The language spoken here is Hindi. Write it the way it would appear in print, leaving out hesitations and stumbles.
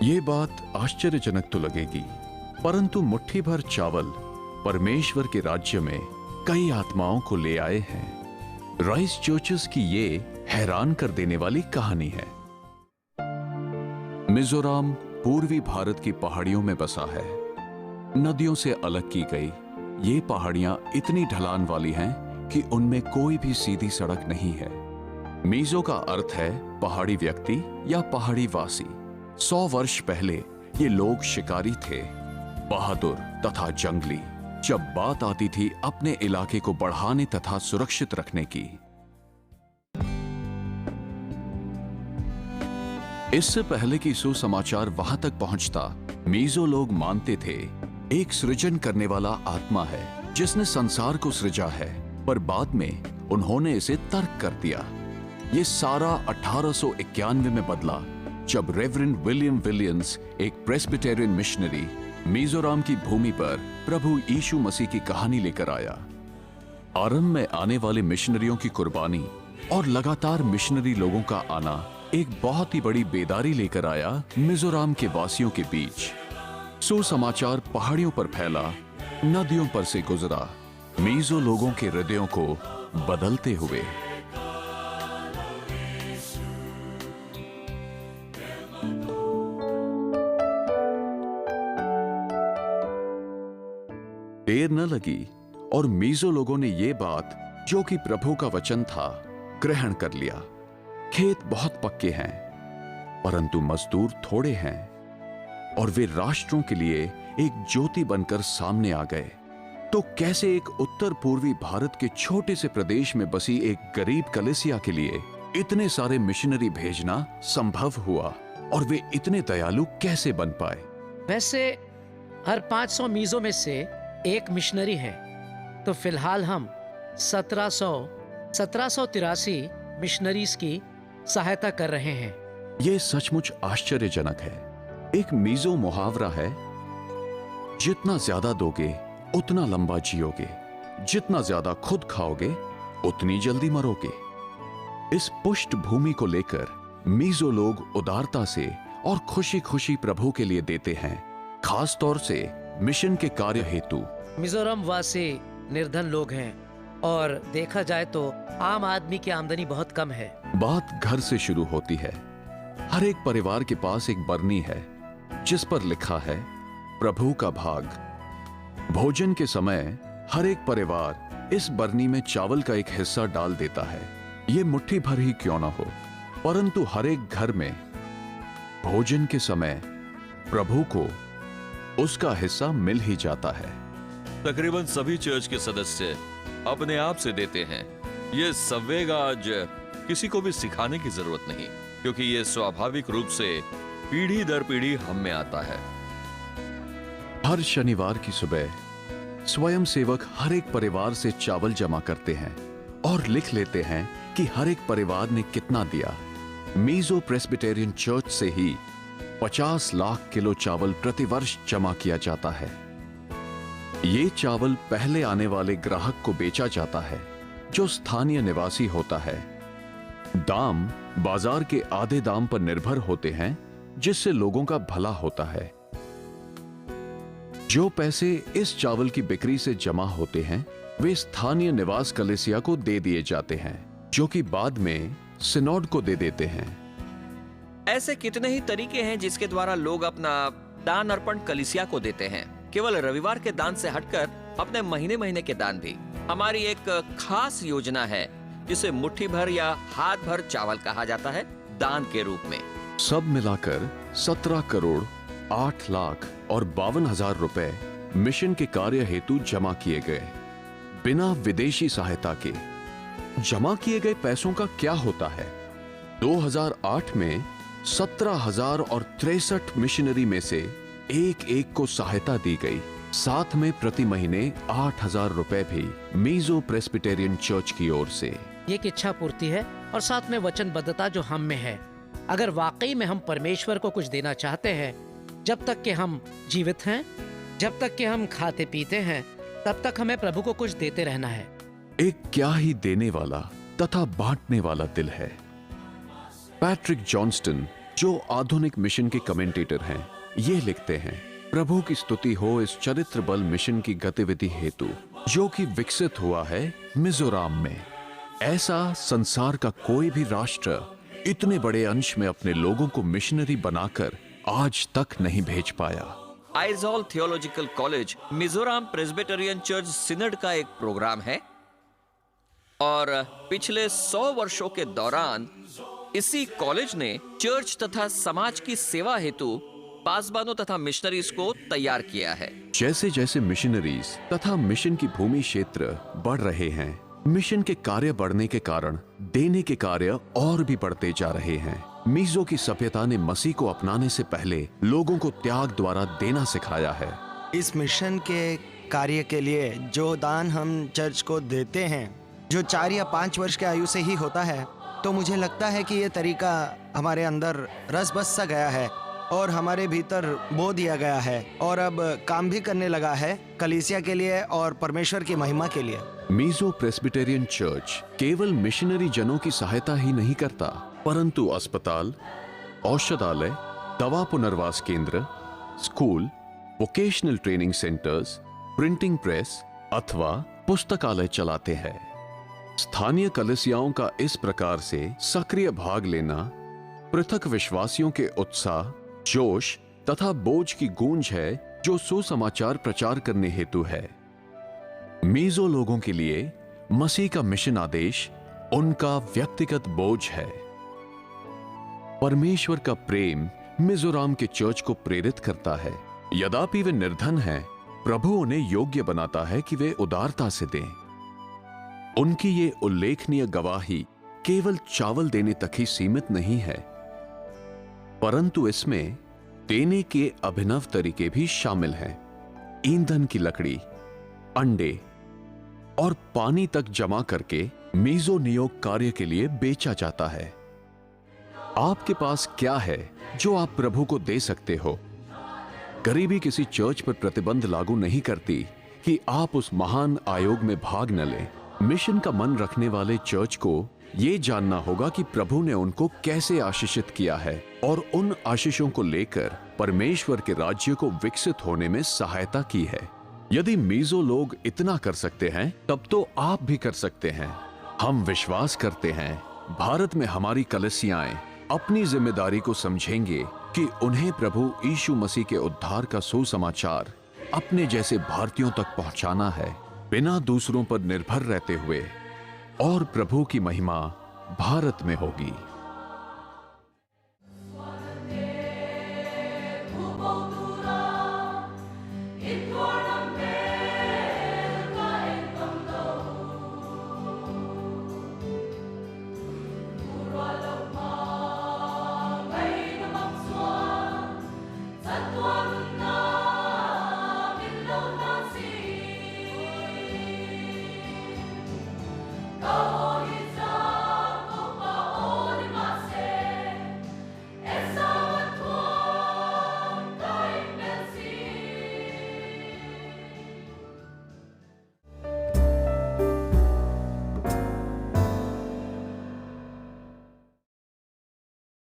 ये बात आश्चर्यजनक तो लगेगी, परंतु मुट्ठी भर चावल परमेश्वर के राज्य में कई आत्माओं को ले आए हैं। राइस चर्चेस की ये हैरान कर देने वाली कहानी है। मिजोरम पूर्वी भारत की पहाड़ियों में बसा है। नदियों से अलग की गई ये पहाड़ियां इतनी ढलान वाली हैं कि उनमें कोई भी सीधी सड़क नहीं है। मीजो का अर्थ है पहाड़ी व्यक्ति या पहाड़ी वासी। 100 वर्ष पहले ये लोग शिकारी थे, बहादुर तथा जंगली। जब बात आती थी अपने इलाके को बढ़ाने तथा सुरक्षित रखने की। इससे पहले कि सुसमाचार वहां तक पहुंचता, मीजो लोग मानते थे एक सृजन करने वाला आत्मा है जिसने संसार को सृजा है, पर बाद में उन्होंने इसे तर्क कर दिया। ये सारा 1891 में बदला जब रेवरेंड विलियम विलियम्स, एक प्रेस्बिटेरियन मिशनरी, मिजोरम की भूमि पर प्रभु यीशु मसीह की कहानी लेकर आया। आरंभ में आने वाले मिशनरियों की कुर्बानी और लगातार मिशनरी लोगों का आना एक बहुत ही बड़ी बेदारी लेकर आया मिजोरम के वासियों के बीच। सुसमाचार पहाड़ियों पर फैला, नदियों पर से गुजरा, मीजो लोगों के हृदयों को बदलते हुए। देर न लगी और मीजो लोगों ने यह बात, जो कि प्रभु का वचन था, ग्रहण कर लिया। खेत बहुत पक्के हैं, परंतु मजदूर थोड़े हैं और वे राष्ट्रों के लिए एक ज्योति बनकर सामने आ गए। तो कैसे एक उत्तर पूर्वी भारत के छोटे से प्रदेश में बसी एक गरीब कलीसिया के लिए इतने सारे मिशनरी भेजना संभव हुआ और वे इतने दयालु कैसे बन पाए? वैसे हर 500 मीजो में से एक मिशनरी है, तो फिलहाल हम 1783 मिशनरीज की सहायता कर रहे हैं। यह सचमुच आश्चर्यजनक है। एक मीजो मुहावरा है, जितना ज्यादा दोगे उतना लंबा जियोगे, जितना ज्यादा खुद खाओगे उतनी जल्दी मरोगे। इस पृष्ठभूमि को लेकर मीजो लोग उदारता से और खुशी खुशी प्रभु के लिए देते हैं, खास तौर से मिशन के कार्य हेतु। मिजोरम वासी निर्धन लोग हैं और देखा जाए तो आम आदमी की आमदनी बहुत कम है। बात घर से शुरू होती है। हर एक परिवार के पास एक बरनी है जिस पर लिखा है प्रभु का भाग। भोजन के समय हर एक परिवार इस बरनी में चावल का एक हिस्सा डाल देता है। ये मुट्ठी भर ही क्यों ना हो, परंतु हर एक घर में भोजन के समय प्रभु को उसका हिस्सा मिल ही जाता है। तकरीबन सभी चर्च के सदस्य अपने आप से देते हैं। ये संवेग आज किसी को भी सिखाने की जरूरत नहीं, क्योंकि ये स्वाभाविक रूप से पीढ़ी दर पीढ़ी हम में आता है। हर शनिवार की सुबह स्वयं सेवक हर एक परिवार से चावल जमा करते हैं और लिख लेते हैं कि हर एक परिवार ने कितना दिया। मीजो प्रेस्बिटेरियन चर्च से ही 50 लाख किलो चावल प्रतिवर्ष जमा किया जाता है। ये चावल पहले आने वाले ग्राहक को बेचा जाता है, जो स्थानीय निवासी होता है। दाम बाजार के आधे दाम पर निर्भर होते हैं, जिससे लोगों का भला होता है। जो पैसे इस चावल की बिक्री से जमा होते हैं, वे स्थानीय निवास कलीसिया को दे दिए जाते हैं, जो कि बाद में सिनोड को दे देते हैं। ऐसे कितने ही तरीके हैं जिसके द्वारा लोग अपना दान अर्पण कलीसिया को देते हैं। केवल रविवार के दान से हटकर अपने महीने महीने के दान भी। हमारी एक खास योजना है जिसे मुट्ठी भर या हाथ भर चावल कहा जाता है, दान के रूप में। सब मिलाकर 17 करोड़ 8 लाख और 52,000 रुपए मिशन के कार्य हेतु जमा किए गए, बिना विदेशी सहायता के। जमा किए गए पैसों का क्या होता है? 2008 में 17,063 मिशनरी में से एक को सहायता दी गई। साथ में प्रति महीने 8,000 रुपए भी मीजो प्रेस्बिटेरियन चर्च की ओर से। ये एक इच्छा पूर्ति है और साथ में वचनबद्धता जो हम में है। अगर वाकई में हम परमेश्वर को कुछ देना चाहते हैं, जब तक कि हम जीवित हैं, जब तक कि हम खाते पीते हैं, तब तक हमें प्रभु को कुछ देते रहना है। एक क्या ही देने वाला तथा बांटने वाला दिल है। पैट्रिक जॉनस्टन जो आधुनिक मिशन के कमेंटेटर हैं, ये लिखते हैं, प्रभु की स्तुति हो इस चरित्र बल मिशन की गतिविधि हेतु जो कि विकसित हुआ है मिजोरम में। ऐसा संसार का कोई भी राष्ट्र इतने बड़े अंश में अपने लोगों को मिशनरी बनाकर आज तक नहीं भेज पाया। Aizawl theological college Mizoram Presbyterian church synod का एक प्रोग्राम है और पिछले 100 वर्षों के दौरान इसी कॉलेज ने चर्च तथा समाज की सेवा हेतु पासबानों तथा मिशनरीज को तैयार किया है। जैसे जैसे मिशनरीज तथा मिशन की भूमि क्षेत्र बढ़ रहे हैं, मिशन के कार्य बढ़ने के कारण देने के कार्य और भी बढ़ते जा रहे हैं। मीजो की सभ्यता ने मसीह को अपनाने से पहले लोगों को त्याग द्वारा देना सिखाया है। इस मिशन के कार्य के लिए जो दान हम चर्च को देते हैं, जो 4 या 5 वर्ष के आयु से ही होता है, तो मुझे लगता है कि ये तरीका हमारे अंदर रस बस सा गया है और हमारे भीतर बो दिया गया है और अब काम भी करने लगा है कलीसिया के लिए और परमेश्वर की महिमा के लिए। मीजो प्रेस्बिटेरियन चर्च केवल मिशनरी जनों की सहायता ही नहीं करता, परंतु अस्पताल, औषधालय, दवा पुनर्वास केंद्र, school, vocational training centres, printing press अथवा पुस्तकालय चलाते हैं। स्थानीय कलीसियाओं का इस प्रकार से सक्रिय भाग लेना पृथक विश्वासियों के उत्साह, जोश तथा बोझ की गूंज है जो सुसमाचार प्रचार करने हेतु है। मीजो लोगों के लिए मसीह का मिशन आदेश उनका व्यक्तिगत बोझ है। परमेश्वर का प्रेम मिजोरम के चर्च को प्रेरित करता है। यद्यपि वे निर्धन हैं, प्रभु उन्हें योग्य बनाता है कि वे उदारता से दें। उनकी ये उल्लेखनीय गवाही केवल चावल देने तक ही सीमित नहीं है, परंतु इसमें देने के अभिनव तरीके भी शामिल हैं। ईंधन की लकड़ी, अंडे और पानी तक जमा करके मीजो नियोग कार्य के लिए बेचा जाता है। आपके पास क्या है जो आप प्रभु को दे सकते हो? गरीबी किसी चर्च पर प्रतिबंध लागू नहीं करती कि आप उस महान आयोग में भाग न लें। मिशन का मन रखने वाले चर्च को यह जानना होगा कि प्रभु ने उनको कैसे आशीषित किया है और उन आशीषों को लेकर परमेश्वर के राज्य को विकसित होने में सहायता की है। यदि मीजो लोग इतना कर सकते हैं, तब तो आप भी कर सकते हैं। हम विश्वास करते हैं भारत में हमारी कलीसियाएं अपनी जिम्मेदारी को समझेंगे कि उन्हें प्रभु यीशु मसीह के उद्धार का सुसमाचार अपने जैसे भारतीयों तक पहुंचाना है, बिना दूसरों पर निर्भर रहते हुए, और प्रभु की महिमा भारत में होगी।